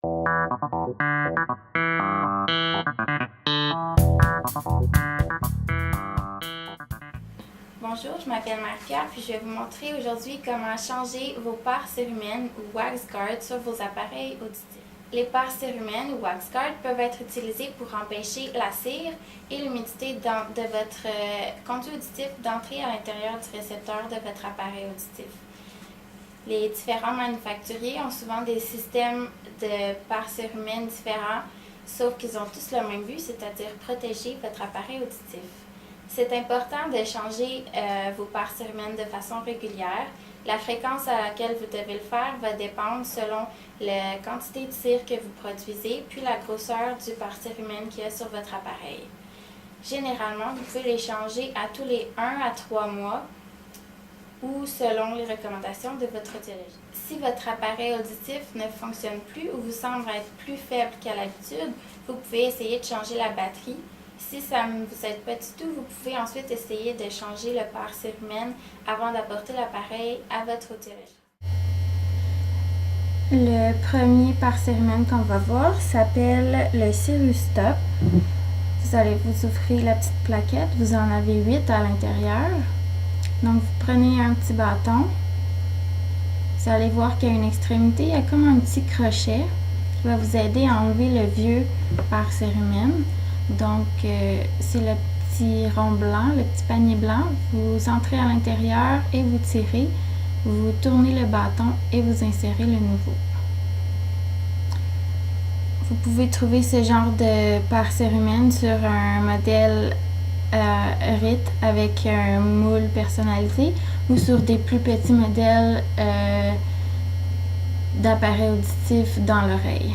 Bonjour, je m'appelle Marie-Pierre puis je vais vous montrer aujourd'hui comment changer vos paires céruméennes ou wax guards sur vos appareils auditifs. Les paires céruméennes ou wax guards peuvent être utilisées pour empêcher la cire et l'humidité de votre conduit auditif d'entrer à l'intérieur du récepteur de votre appareil auditif. Les différents manufacturiers ont souvent des systèmes de paires céruméennes différents, sauf qu'ils ont tous le même but, c'est-à-dire protéger votre appareil auditif. C'est important de changer vos paires céruméennes de façon régulière. La fréquence à laquelle vous devez le faire va dépendre selon la quantité de cire que vous produisez, puis la grosseur du paire céruméenne qu'il y a sur votre appareil. Généralement, vous pouvez les changer à tous les 1 à 3 mois ou selon les recommandations de votre audiologiste. Si votre appareil auditif ne fonctionne plus ou vous semble être plus faible qu'à l'habitude, vous pouvez essayer de changer la batterie. Si ça ne vous aide pas du tout, vous pouvez ensuite essayer de changer le paire céruméenne avant d'apporter l'appareil à votre audiologiste. Le premier paire céruméenne qu'on va voir s'appelle le Cirrus-Stop. Vous allez vous ouvrir la petite plaquette, vous en avez 8 à l'intérieur. Donc vous prenez un petit bâton, vous allez voir qu'il y a une extrémité, il y a comme un petit crochet qui va vous aider à enlever le vieux paire céruméenne. Donc c'est le petit rond blanc, le petit panier blanc, vous entrez à l'intérieur et vous tirez, vous tournez le bâton et vous insérez le nouveau. Vous pouvez trouver ce genre de paire céruméenne sur un modèle RIT avec un moule personnalisé ou sur des plus petits modèles d'appareils auditifs dans l'oreille.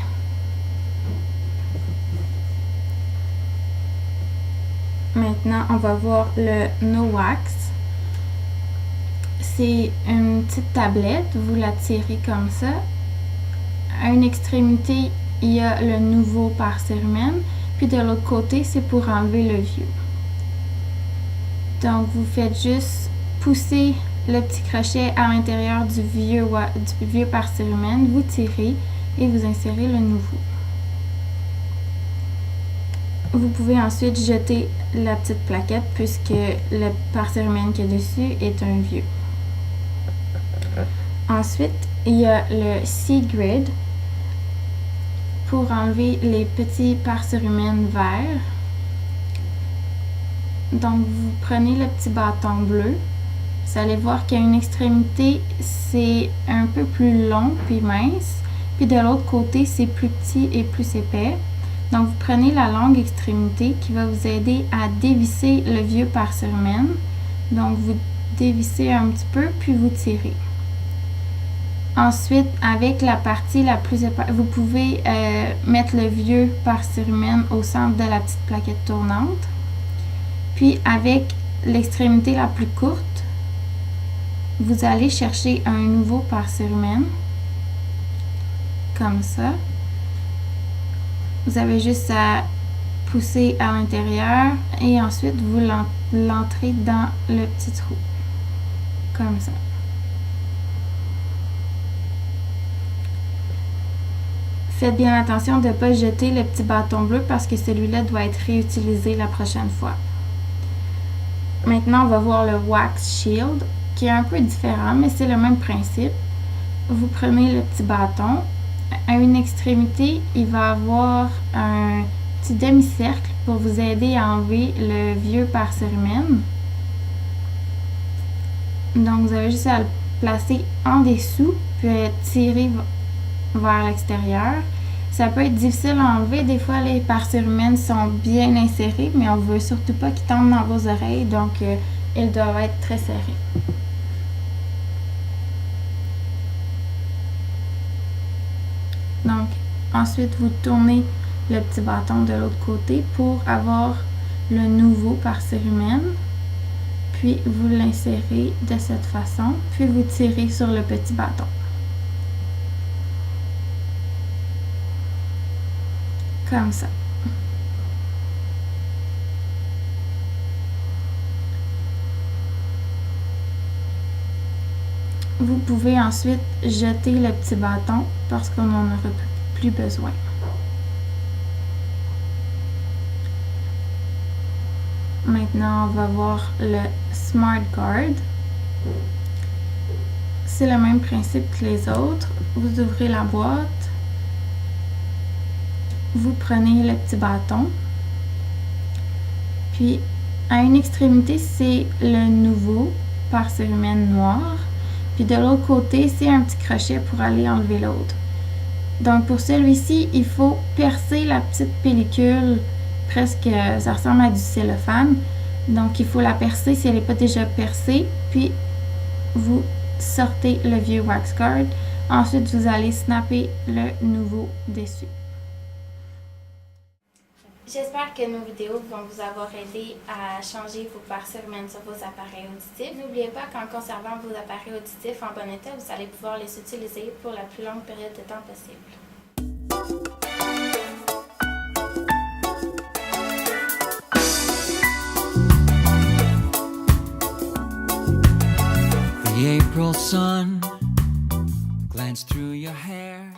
Maintenant, on va voir le No Wax. C'est une petite tablette, vous la tirez comme ça. À une extrémité, il y a le nouveau paire céruméenne, puis de l'autre côté, c'est pour enlever le vieux. Donc, vous faites juste pousser le petit crochet à l'intérieur du vieux paire céruméenne, vous tirez et vous insérez le nouveau. Vous pouvez ensuite jeter la petite plaquette puisque le paire céruméenne qui est dessus est un vieux. Ensuite, il y a le C-Grid pour enlever les petits paire céruméenne verts. Donc, vous prenez le petit bâton bleu. Vous allez voir qu'à une extrémité, c'est un peu plus long puis mince. Puis de l'autre côté, c'est plus petit et plus épais. Donc, vous prenez la longue extrémité qui va vous aider à dévisser le vieux paire céruméenne. Donc, vous dévissez un petit peu, puis vous tirez. Ensuite, avec la partie la plus épaisse, vous pouvez mettre le vieux paire céruméenne au centre de la petite plaquette tournante. Puis, avec l'extrémité la plus courte, vous allez chercher un nouveau paire céruméenne, comme ça. Vous avez juste à pousser à l'intérieur et ensuite vous l'entrez dans le petit trou, comme ça. Faites bien attention de ne pas jeter le petit bâton bleu parce que celui-là doit être réutilisé la prochaine fois. Maintenant, on va voir le Wax Shield, qui est un peu différent, mais c'est le même principe. Vous prenez le petit bâton. À une extrémité, il va avoir un petit demi-cercle pour vous aider à enlever le vieux paire céruméenne. Donc, vous avez juste à le placer en dessous, puis tirer vers l'extérieur. Ça peut être difficile à enlever. Des fois, les paires céruméennes sont bien insérées, mais on ne veut surtout pas qu'ils tombent dans vos oreilles, donc ils doivent être très serrés. Donc, ensuite, vous tournez le petit bâton de l'autre côté pour avoir le nouveau paire céruméenne. Puis, vous l'insérez de cette façon, puis vous tirez sur le petit bâton. Comme ça. Vous pouvez ensuite jeter le petit bâton parce qu'on n'en aura plus besoin. Maintenant, on va voir le Smart Guard. C'est le même principe que les autres. Vous ouvrez la boîte. Vous prenez le petit bâton. Puis, à une extrémité, c'est le nouveau pare-cérumen noir. Puis de l'autre côté, c'est un petit crochet pour aller enlever l'autre. Donc pour celui-ci, il faut percer la petite pellicule, presque, ça ressemble à du cellophane. Donc il faut la percer si elle n'est pas déjà percée. Puis vous sortez le vieux wax guard. Ensuite, vous allez snapper le nouveau dessus. J'espère que nos vidéos vont vous avoir aidé à changer vos pare-cérumen sur vos appareils auditifs. N'oubliez pas qu'en conservant vos appareils auditifs en bon état, vous allez pouvoir les utiliser pour la plus longue période de temps possible. The April sun glanced through your hair.